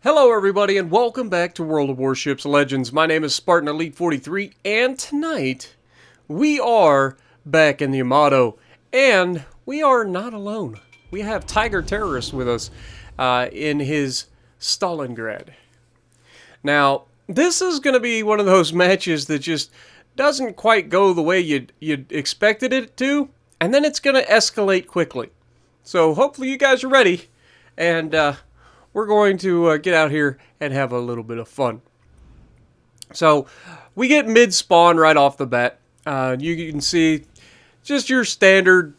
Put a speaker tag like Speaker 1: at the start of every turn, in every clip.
Speaker 1: Hello everybody and welcome back to World of Warships Legends. My name is Spartan Elite 43 and tonight we are back in the Yamato and we are not alone. We have Tiger Terrorist with us in his Stalingrad. Now this is going to be one of those matches that just doesn't quite go the way you'd expected it to, and then it's going to escalate quickly. So hopefully you guys are ready and we're going to get out here and have a little bit of fun. So, we get mid-spawn right off the bat. You can see just your standard,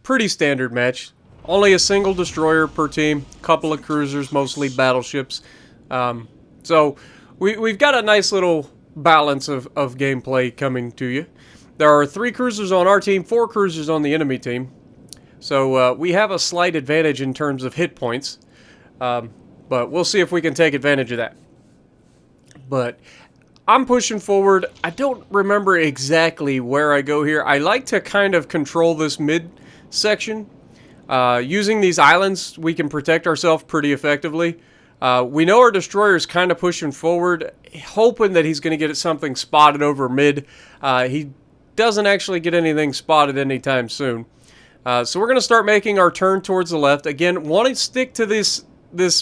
Speaker 1: pretty standard match. Only a single destroyer per team, couple of cruisers, mostly battleships. So, we've got a nice little balance of gameplay coming to you. There are 3 cruisers on our team, 4 cruisers on the enemy team. So, we have a slight advantage in terms of hit points. But we'll see if we can take advantage of that. But I'm pushing forward. I don't remember exactly where I go here. I like to kind of control this mid section. Using these islands, we can protect ourselves pretty effectively. We know our destroyer is kind of pushing forward, hoping that he's going to get something spotted over mid. He doesn't actually get anything spotted anytime soon. So we're going to start making our turn towards the left. Again, want to stick to this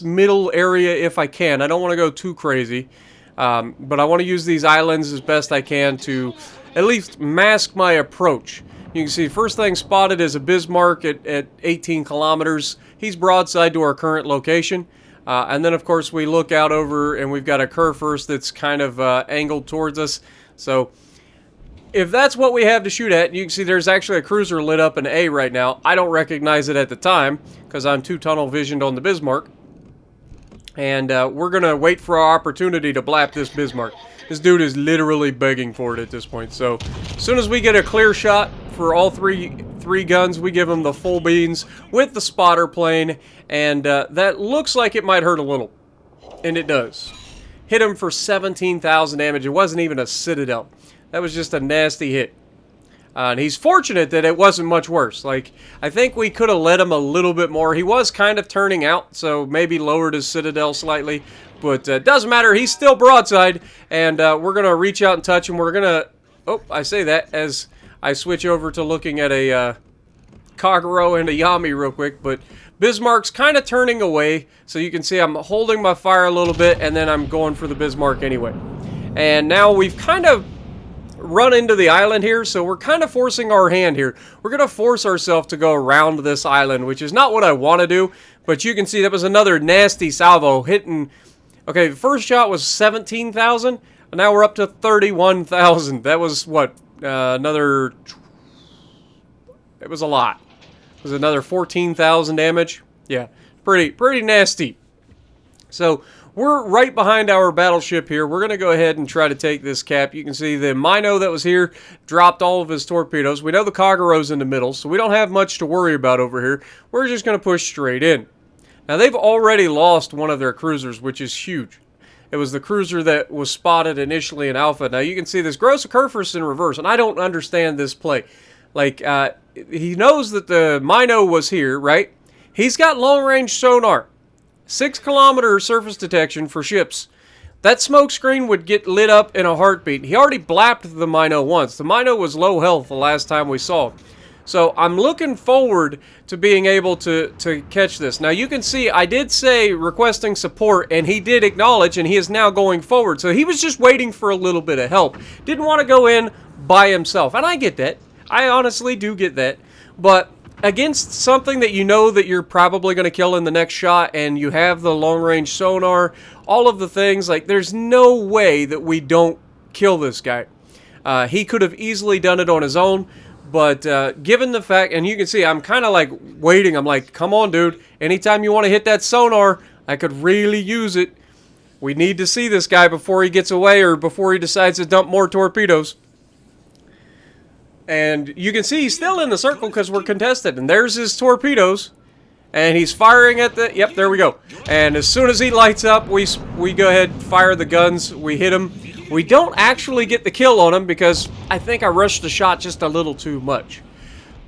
Speaker 1: middle area if I can. I don't want to go too crazy, but I want to use these islands as best I can to at least mask my approach. You can see first thing spotted is a Bismarck at 18 kilometers. He's broadside to our current location. And then of course we look out over and we've got a Kurfürst that's kind of angled towards us. So if that's what we have to shoot at, you can see there's actually a cruiser lit up in A right now. I don't recognize it at the time because I'm too tunnel visioned on the Bismarck. And we're going to wait for our opportunity to blap this Bismarck. This dude is literally begging for it at this point. So as soon as we get a clear shot for all three guns, we give him the full beans with the spotter plane. And that looks like it might hurt a little. And it does. Hit him for 17,000 damage. It wasn't even a Citadel. That was just a nasty hit. And he's fortunate that it wasn't much worse. Like, I think we could have let him a little bit more. He was kind of turning out, so maybe lowered his Citadel slightly. But doesn't matter. He's still broadside. And we're going to reach out and touch him. We're going to... Oh, I say that as I switch over to looking at a Kagero and a Yamy real quick. But Bismarck's kind of turning away. So you can see I'm holding my fire a little bit, and then I'm going for the Bismarck anyway. And now we've kind of run into the island here, so we're kind of forcing our hand here. We're going to force ourselves to go around this island, which is not what I want to do, but you can see that was another nasty salvo hitting. Okay, the first shot was 17,000, and now we're up to 31,000. That was what, another, it was a lot. It was another 14,000 damage. Yeah, pretty nasty. So we're right behind our battleship here. We're going to go ahead and try to take this cap. You can see the Mino that was here dropped all of his torpedoes. We know the Kagero's in the middle, so we don't have much to worry about over here. We're just going to push straight in. Now, they've already lost one of their cruisers, which is huge. It was the cruiser that was spotted initially in Alpha. Now, you can see this Gross Kurfürst in reverse, and I don't understand this play. Like, he knows that the Mino was here, right? He's got long-range sonar. 6-kilometer surface detection for ships. That smoke screen would get lit up in a heartbeat. He already blapped the Mino once. The Mino was low health the last time we saw him. So I'm looking forward to being able to catch this. Now you can see I did say requesting support, and he did acknowledge, and he is now going forward. So he was just waiting for a little bit of help. Didn't want to go in by himself. And I get that. I honestly do get that. But against something that you know that you're probably going to kill in the next shot, and you have the long-range sonar, all of the things, like, there's no way that we don't kill this guy. He could have easily done it on his own, but given the fact, and you can see I'm kind of like waiting, I'm like, come on, dude, anytime you want to hit that sonar, I could really use it. We need to see this guy before he gets away or before he decides to dump more torpedoes. And you can see he's still in the circle because we're contested. And there's his torpedoes. And he's firing at the... Yep, there we go. And as soon as he lights up, we go ahead and fire the guns. We hit him. We don't actually get the kill on him because I think I rushed the shot just a little too much.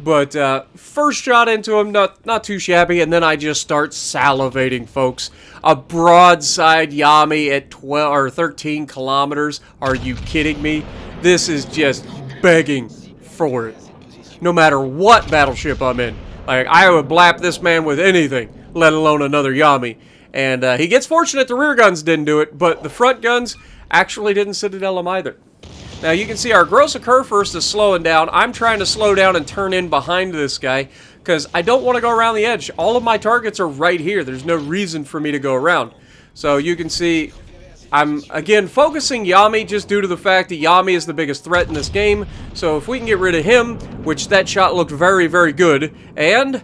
Speaker 1: But first shot into him, not too shabby, and then I just start salivating, folks. A broadside Yamy at 12 or 13 kilometers. Are you kidding me? This is just begging for it. No matter what battleship I'm in. Like, I would blap this man with anything, let alone another Yamy. And he gets fortunate the rear guns didn't do it, but the front guns actually didn't citadel him either. Now you can see our gross occur first is slowing down. I'm trying to slow down and turn in behind this guy because I don't want to go around the edge. All of my targets are right here. There's no reason for me to go around. So you can see I'm, again, focusing Yamy just due to the fact that Yamy is the biggest threat in this game. So if we can get rid of him, which that shot looked very, very good, and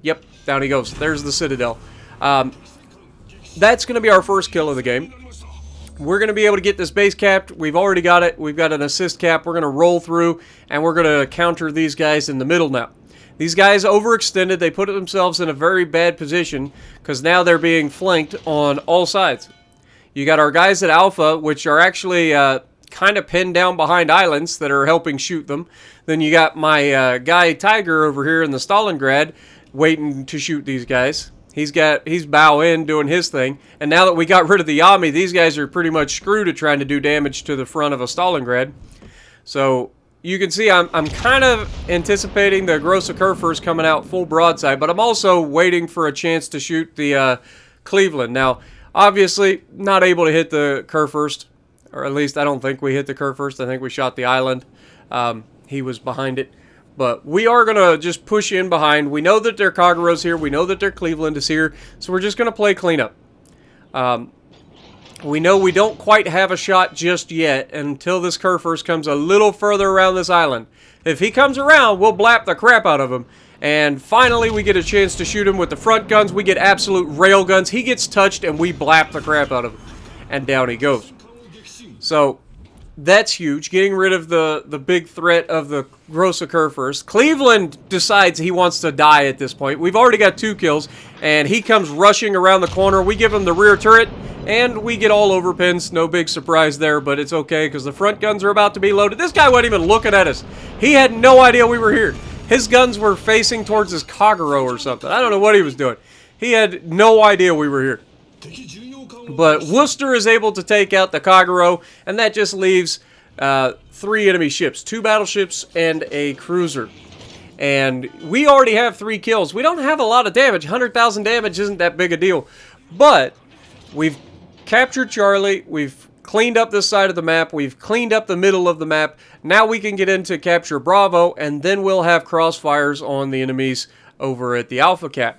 Speaker 1: yep, down he goes. There's the citadel. That's going to be our first kill of the game. We're going to be able to get this base capped. We've already got it. We've got an assist cap. We're going to roll through, and we're going to counter these guys in the middle now. These guys overextended. They put themselves in a very bad position because now they're being flanked on all sides. You got our guys at Alpha, which are actually kind of pinned down behind islands that are helping shoot them. Then you got my guy Tiger over here in the Stalingrad waiting to shoot these guys. He's bow in doing his thing. And now that we got rid of the Yamy, these guys are pretty much screwed at trying to do damage to the front of a Stalingrad. So you can see I'm kind of anticipating the gross occur first coming out full broadside, but I'm also waiting for a chance to shoot the Cleveland. Now, obviously, not able to hit the Kerr first, or at least I don't think we hit the Kerr first. I think we shot the island. He was behind it. But we are going to just push in behind. We know that their Kagaro's here. We know that their Cleveland is here. So we're just going to play cleanup. We know we don't quite have a shot just yet until this Kerr first comes a little further around this island. If he comes around, we'll blap the crap out of him. And finally, we get a chance to shoot him with the front guns. We get absolute rail guns. He gets touched, and we blap the crap out of him. And down he goes. So that's huge. Getting rid of the big threat of the gross occur first. Cleveland decides he wants to die at this point. We've already got 2 kills, and he comes rushing around the corner. We give him the rear turret, and we get all over pins. No big surprise there, but it's okay because the front guns are about to be loaded. This guy wasn't even looking at us. He had no idea we were here. His guns were facing towards his Kagero or something. I don't know what he was doing. He had no idea we were here. But Worcester is able to take out the Kagero, and that just leaves 3 enemy ships, 2 battleships and a cruiser. And we already have 3 kills. We don't have a lot of damage. 100,000 damage isn't that big a deal. But we've captured Charlie. We've cleaned up this side of the map. We've cleaned up the middle of the map. Now we can get into capture Bravo, and then we'll have crossfires on the enemies over at the Alpha Cap.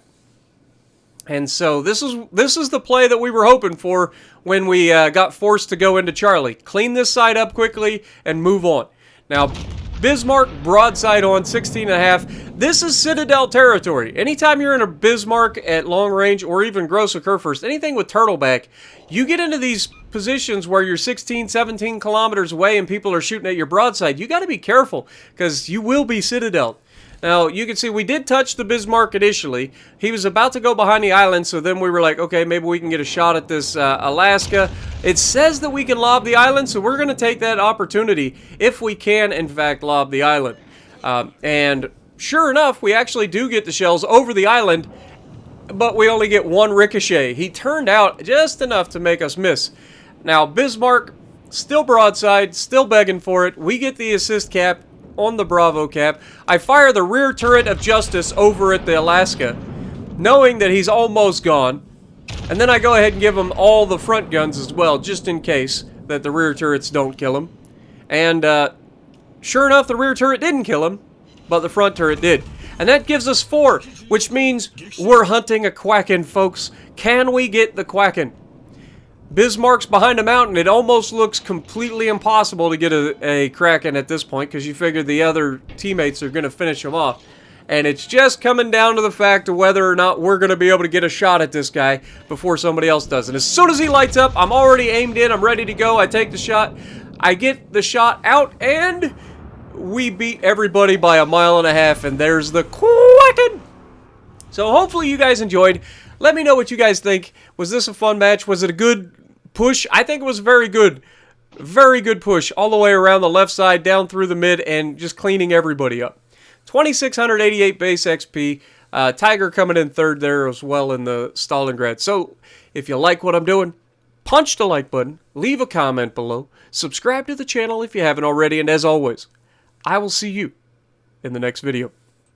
Speaker 1: And so this is the play that we were hoping for when we got forced to go into Charlie. Clean this side up quickly and move on. Now, Bismarck broadside on 16.5. This is Citadel territory. Anytime you're in a Bismarck at long range or even gross occur first, anything with turtleback, you get into these positions where you're 16, 17 kilometers away and people are shooting at your broadside. You got to be careful because you will be Citadel. Now, you can see we did touch the Bismarck initially. He was about to go behind the island, so then we were like, okay, maybe we can get a shot at this Alaska. It says that we can lob the island, so we're going to take that opportunity if we can, in fact, lob the island. And sure enough, we actually do get the shells over the island, but we only get 1 ricochet. He turned out just enough to make us miss. Now, Bismarck, still broadside, still begging for it. We get the assist cap on the Bravo cap. I fire the rear turret of Justice over at the Alaska, knowing that he's almost gone. And then I go ahead and give him all the front guns as well, just in case that the rear turrets don't kill him. And sure enough, the rear turret didn't kill him, but the front turret did. And that gives us 4, which means we're hunting a Quacken, folks. Can we get the Quacken? Bismarck's behind a mountain. It almost looks completely impossible to get a Kraken at this point because you figure the other teammates are going to finish him off. And it's just coming down to the fact of whether or not we're going to be able to get a shot at this guy before somebody else does. And as soon as he lights up, I'm already aimed in. I'm ready to go. I take the shot. I get the shot out, and we beat everybody by 1.5 miles, and there's the Quacken. So hopefully you guys enjoyed. Let me know what you guys think. Was this a fun match? Was it a good push? I think it was very good. Very good push all the way around the left side, down through the mid, and just cleaning everybody up. 2,688 base XP. Tiger coming in third there as well in the Stalingrad. So if you like what I'm doing, punch the like button, leave a comment below, subscribe to the channel if you haven't already, and as always, I will see you in the next video.